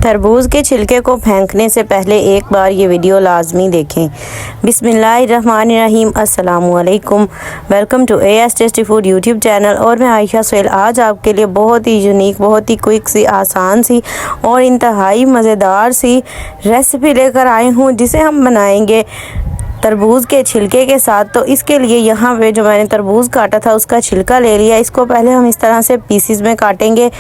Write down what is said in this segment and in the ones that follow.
तरबूज के छिलके को फेंकने से पहले एक बार ये वीडियो लाजमी देखें। बिस्मिल्लाहिर्रहमानिर्रहीम। अस्सलामुअलैकुम। Welcome to AS tasty food YouTube channel. और मैं आयशा सोहेल आज आपके लिए बहुत ही यूनिक, बहुत ही क्विक सी, आसान सी और इंतहाई मज़ेदार सी रेसिपी लेकर आई हूँ, जिसे हम बनाएंगे तरबूज के छिलके के साथ। तो इसके लिए यहाँ पे जो मैंने तरबूज काटा था उसका छिलका ले लिया। इसको पहले हम इस तरह से पीसीज में काटेंगे।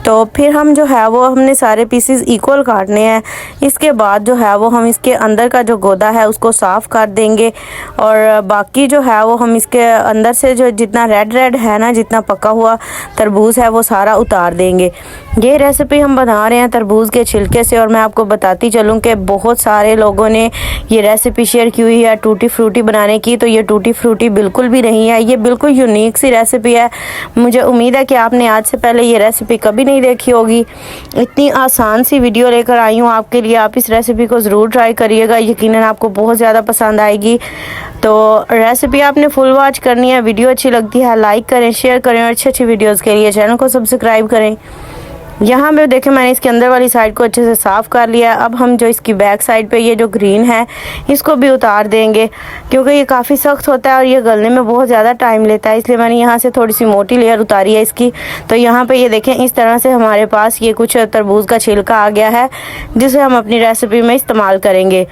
तो फिर हम जो है वो हमने सारे पीसेस इक्वल काटने हैं। इसके बाद जो है वो हम इसके अंदर का जो गोदा है उसको साफ़ कर देंगे, और बाकी जो है वो हम इसके अंदर से जो जितना रेड है ना, जितना पका हुआ तरबूज है वो सारा उतार देंगे। ये रेसिपी हम बना रहे हैं तरबूज के छिलके से, और मैं आपको बताती चलूँ कि बहुत सारे लोगों ने ये रेसिपी शेयर की हुई है टूटी फ्रूटी बनाने की। तो ये टूटी फ्रूटी बिल्कुल भी नहीं है, ये बिल्कुल यूनिक सी रेसिपी है। मुझे उम्मीद है कि आपने आज से पहले ये रेसिपी कभी नहीं देखी होगी। इतनी आसान सी वीडियो लेकर आई हूँ आपके लिए। आप इस रेसिपी को ज़रूर ट्राई करिएगा, यकीनन आपको बहुत ज़्यादा पसंद आएगी। तो रेसिपी आपने फुल वॉच करनी है। वीडियो अच्छी लगती है लाइक करें, शेयर करें, और अच्छी वीडियोज़ के लिए चैनल को सब्सक्राइब करें। यहाँ पे देखें मैंने इसके अंदर वाली साइड को अच्छे से साफ़ कर लिया। अब हम जो इसकी बैक साइड पे ये जो ग्रीन है इसको भी उतार देंगे, क्योंकि ये काफ़ी सख्त होता है और ये गलने में बहुत ज़्यादा टाइम लेता है, इसलिए मैंने यहाँ से थोड़ी सी मोटी लेयर उतारी है इसकी। तो यहाँ पे ये देखें इस तरह से हमारे पास ये कुछ तरबूज का छिलका आ गया है, जिसे हम अपनी रेसिपी में इस्तेमाल करेंगे।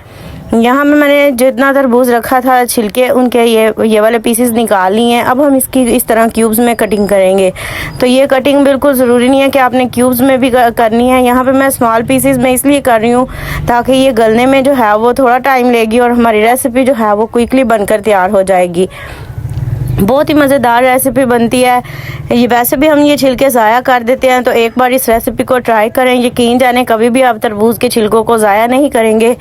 यहाँ पे मैंने जितना तरबूज रखा था छिलके, उनके ये वाले पीसेस निकाल लिए हैं। अब हम इसकी इस तरह क्यूब्स में कटिंग करेंगे। तो ये कटिंग बिल्कुल ज़रूरी नहीं है कि आपने क्यूब्स में भी करनी है। यहाँ पे मैं स्मॉल पीसेस में इसलिए कर रही हूँ ताकि ये गलने में जो है वो थोड़ा टाइम लेगी और हमारी रेसिपी जो है वो क्विकली बनकर तैयार हो जाएगी। बहुत ही मज़ेदार रेसिपी बनती है ये। वैसे भी हम ये छिलके ज़ाया कर देते हैं, तो एक बार इस रेसिपी को ट्राई करें। यकीन जाने कभी भी आप तरबूज के छिलकों को ज़ाया नहीं करेंगे,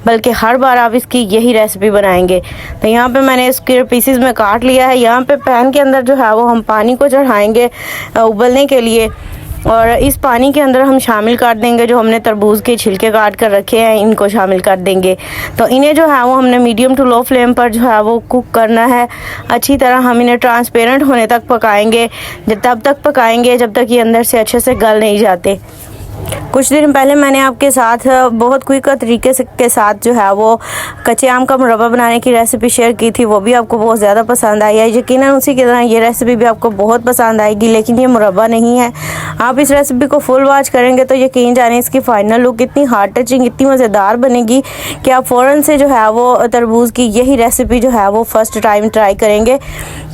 बल्कि हर बार आप इसकी यही रेसिपी बनाएंगे। तो यहाँ पे मैंने इसके पीसेस में काट लिया है। यहाँ पे पैन के अंदर जो है वो हम पानी को चढ़ाएंगे उबलने के लिए, और इस पानी के अंदर हम शामिल कर देंगे जो हमने तरबूज के छिलके काट कर रखे हैं, इनको शामिल कर देंगे। तो इन्हें जो है वो हमने मीडियम टू लो फ्लेम पर जो है वो कुक करना है। अच्छी तरह हम इन्हें ट्रांसपेरेंट होने तक पकाएंगे, तब तक पकाएंगे जब तक ये अंदर से अच्छे से गल नहीं जाते। कुछ दिन पहले मैंने आपके साथ बहुत क्विक तरीके से के साथ जो है वो कच्चे आम का मुरब्बा बनाने की रेसिपी शेयर की थी। वो भी आपको बहुत ज़्यादा पसंद आई है। यकीनन उसी की तरह ये रेसिपी भी आपको बहुत पसंद आएगी, लेकिन ये मुरब्बा नहीं है। आप इस रेसिपी को फुल वॉच करेंगे तो यकीन जाने इसकी फाइनल लुक इतनी हार्ट टचिंग, इतनी मज़ेदार बनेगी कि आप फ़ौरन से जो है वो तरबूज की यही रेसिपी जो है वो फर्स्ट टाइम ट्राई करेंगे।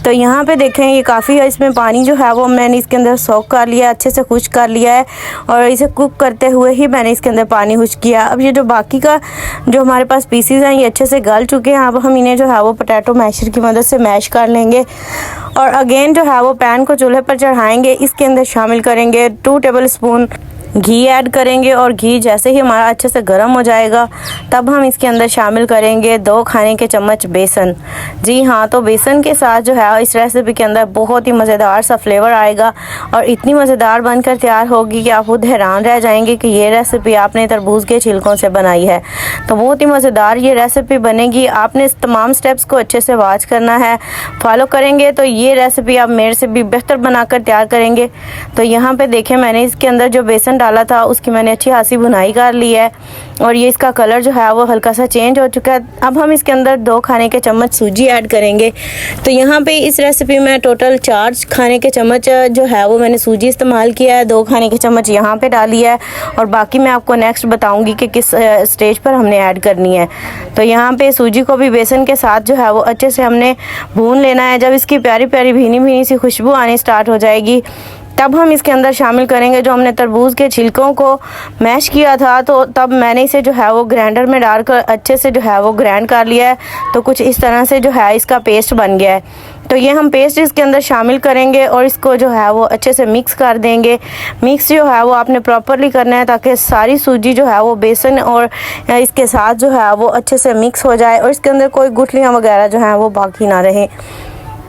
तो यहाँ पे देखें ये काफ़ी है, इसमें पानी जो है वो मैंने इसके अंदर सोक कर लिया, अच्छे से खुश्क कर लिया है, और इसे कुक करते हुए ही मैंने इसके अंदर पानी खुश्क किया। अब ये जो बाकी का जो हमारे पास पीसीज हैं ये अच्छे से गल चुके हैं। अब हम इन्हें जो है वो पोटैटो मैशर की मदद से मैश कर लेंगे, और अगेन जो है वो पैन को चूल्हे पर चढ़ाएंगे। इसके अंदर शामिल करेंगे 2 टेबल स्पून घी ऐड करेंगे, और घी जैसे ही हमारा अच्छे से गर्म हो जाएगा तब हम इसके अंदर शामिल करेंगे 2 खाने के चम्मच बेसन। जी हाँ, तो बेसन के साथ जो है इस रेसिपी के अंदर बहुत ही मज़ेदार सा फ्लेवर आएगा, और इतनी मज़ेदार बनकर तैयार होगी कि आप खुद हैरान रह जाएंगे कि ये रेसिपी आपने तरबूज के छिलकों से बनाई है। तो बहुत ही मज़ेदार ये रेसिपी बनेगी। आपने इस तमाम स्टेप्स को अच्छे से वॉच करना है, फॉलो करेंगे तो ये रेसिपी आप मेरे से भी बेहतर बनाकर तैयार करेंगे। तो यहाँ पर देखें मैंने इसके अंदर जो बेसन डाला था उसकी मैंने अच्छी खासी भुनाई कर ली है, और ये इसका कलर जो है वो हल्का सा चेंज हो चुका है। अब हम इसके अंदर 2 खाने के चम्मच सूजी ऐड करेंगे। तो यहाँ पे इस रेसिपी में टोटल 4 खाने के चम्मच जो है वो मैंने सूजी इस्तेमाल किया है। 2 खाने के चम्मच यहाँ पे डाली है, और बाकी मैं आपको नेक्स्ट बताऊंगी कि किस स्टेज पर हमने ऐड करनी है। तो यहाँ पे सूजी को भी बेसन के साथ जो है वो अच्छे से हमने भून लेना है। जब इसकी प्यारी प्यारी भीनी भीनी सी खुशबू आनी स्टार्ट हो जाएगी तब हम इसके अंदर शामिल करेंगे जो हमने तरबूज के छिलकों को मैश किया था। तो तब मैंने इसे जो है वो ग्राइंडर में डालकर अच्छे से जो है वो ग्राइंड कर लिया है। तो कुछ इस तरह से जो है इसका पेस्ट बन गया है। तो ये हम पेस्ट इसके अंदर शामिल करेंगे और इसको जो है वो अच्छे से मिक्स कर देंगे। मिक्स जो है वो आपने प्रॉपरली करना है ताकि सारी सूजी जो है वो बेसन और इसके साथ जो है वो अच्छे से मिक्स हो जाए, और इसके अंदर कोई गुठलियाँ वगैरह जो हैं वो बाकी ना रहें।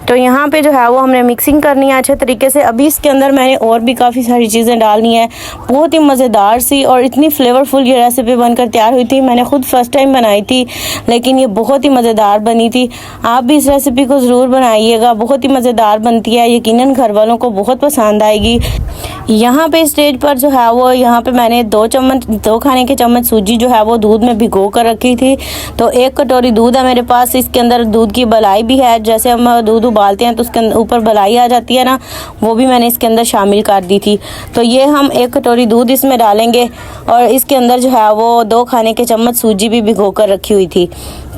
तो यहाँ पे जो है वो हमने मिक्सिंग करनी है अच्छे तरीके से। अभी इसके अंदर मैंने और भी काफ़ी सारी चीज़ें डालनी है। बहुत ही मज़ेदार सी और इतनी फ्लेवरफुल ये रेसिपी बनकर तैयार हुई थी। मैंने खुद फर्स्ट टाइम बनाई थी, लेकिन ये बहुत ही मज़ेदार बनी थी। आप भी इस रेसिपी को ज़रूर बनाइएगा, बहुत ही मज़ेदार बनती है, यकीनन घर वालों को बहुत पसंद आएगी। यहाँ पे स्टेज पर जो है वो यहाँ पे मैंने 2 खाने के चम्मच सूजी जो है वो दूध में भिगो कर रखी थी। तो 1 कटोरी दूध है मेरे पास। इसके अंदर दूध की बलाई भी है, जैसे हम दूध उबालते हैं तो उसके ऊपर बलाई आ जाती है ना, वो भी मैंने इसके अंदर शामिल कर दी थी। तो ये हम 1 कटोरी दूध इसमें डालेंगे और इसके अंदर जो है वो 2 खाने के चम्मच सूजी भी भिगो कर रखी हुई थी।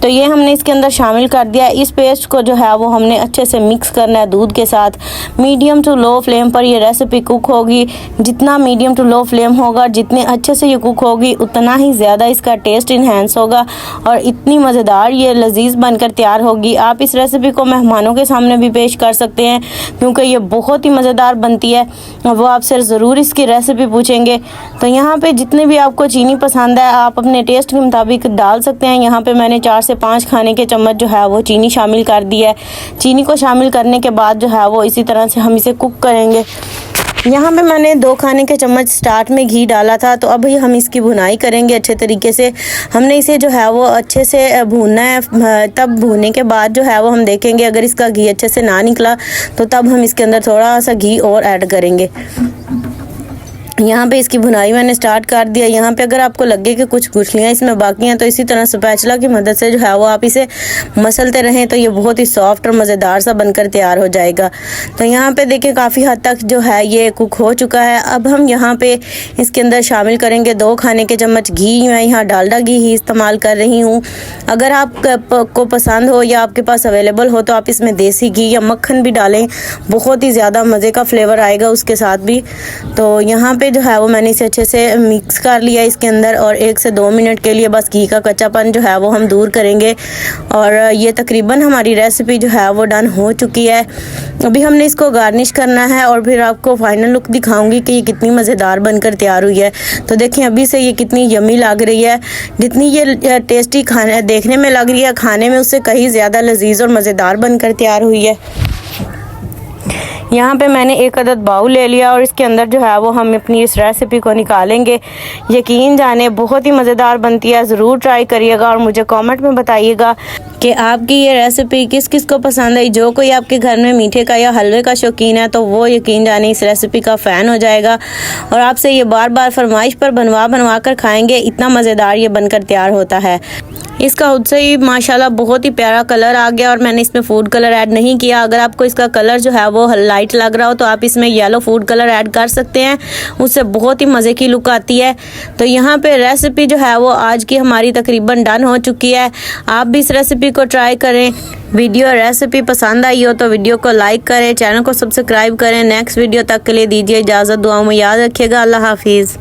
तो ये हमने इसके अंदर शामिल कर दिया। इस पेस्ट को जो है वो हमने अच्छे से मिक्स करना है दूध के साथ। मीडियम टू लो फ्लेम पर ये रेसिपी कुक होगी। जितना मीडियम टू लो फ्लेम होगा, जितने अच्छे से ये कुक होगी, उतना ही ज़्यादा इसका टेस्ट इन्हेंस होगा और इतनी मज़ेदार ये लजीज बनकर तैयार होगी। आप इस रेसिपी को मेहमानों के सामने भी पेश कर सकते हैं, क्योंकि ये बहुत ही मज़ेदार बनती है। वो आपसे ज़रूर इसकी रेसिपी पूछेंगे। तो यहाँ पे जितने भी आपको चीनी पसंद है, आप अपने टेस्ट के मुताबिक डाल सकते हैं। यहाँ पे मैंने 4 से 5 खाने के चम्मच जो है वो चीनी शामिल कर दी है। चीनी को शामिल करने के बाद जो है वो इसी तरह से हम इसे कुक करेंगे। यहाँ पे मैंने 2 खाने के चम्मच स्टार्ट में घी डाला था। तो अभी हम इसकी भुनाई करेंगे अच्छे तरीके से। हमने इसे जो है वो अच्छे से भूनना है। तब भूनने के बाद जो है वो हम देखेंगे, अगर इसका घी अच्छे से ना निकला तो तब हम इसके अंदर थोड़ा सा घी और ऐड करेंगे। यहाँ पे इसकी भुनाई मैंने स्टार्ट कर दिया। यहाँ पे अगर आपको लगे कि कुछ गुठलियाँ इसमें बाकी हैं, तो इसी तरह स्पैचुला की मदद से जो है वो आप इसे मसलते रहें, तो ये बहुत ही सॉफ्ट और मज़ेदार सा बनकर तैयार हो जाएगा। तो यहाँ पे देखिए काफ़ी हद तक जो है ये कुक हो चुका है। अब हम यहाँ पे इसके अंदर शामिल करेंगे 2 खाने के चम्मच घी। मैं यहाँ डालडा घी ही इस्तेमाल कर रही हूँ। अगर आपको पसंद हो या आपके पास अवेलेबल हो तो आप इसमें देसी घी या मक्खन भी डालें, बहुत ही ज़्यादा मज़े का फ्लेवर आएगा उसके साथ भी। तो यहाँ पे जो है वो मैंने इसे अच्छे से मिक्स कर लिया इसके अंदर, और 1 से 2 मिनट के लिए बस घी का कच्चापन जो है वो हम दूर करेंगे। और ये तकरीबन हमारी रेसिपी जो है वो डन हो चुकी है। अभी हमने इसको गार्निश करना है और फिर आपको फाइनल लुक दिखाऊंगी कि ये कितनी मज़ेदार बनकर तैयार हुई है। तो देखें अभी से ये कितनी यमी लग रही है। जितनी ये टेस्टी खाने देखने में लग रही है, खाने में उससे कहीं ज़्यादा लजीज और मज़ेदार बनकर तैयार हुई है। यहाँ पे मैंने 1 अदद बाउल ले लिया और इसके अंदर जो है वो हम अपनी इस रेसिपी को निकालेंगे। यकीन जाने बहुत ही मज़ेदार बनती है। ज़रूर ट्राई करिएगा और मुझे कमेंट में बताइएगा कि आपकी ये रेसिपी किस किस को पसंद है। जो कोई आपके घर में मीठे का या हलवे का शौकीन है, तो वो यकीन जाने इस रेसिपी का फ़ैन हो जाएगा और आपसे ये बार बार फरमाइश पर बनवा कर खाएँगे। इतना मज़ेदार ये बनकर तैयार होता है। इसका खुद से ही माशाल्लाह बहुत ही प्यारा कलर आ गया और मैंने इसमें फूड कलर ऐड नहीं किया। अगर आपको इसका कलर जो है वो लाइट लग रहा हो तो आप इसमें येलो फूड कलर ऐड कर सकते हैं, उससे बहुत ही मज़े की लुक आती है। तो यहाँ पे रेसिपी जो है वो आज की हमारी तकरीबन डन हो चुकी है। आप भी इस रेसिपी को ट्राई करें। वीडियो रेसिपी पसंद आई हो तो वीडियो को लाइक करें, चैनल को सब्सक्राइब करें। नेक्स्ट वीडियो तक के लिए दीजिए इजाज़त। दुआ में याद रखिएगा। अल्लाह हाफिज़।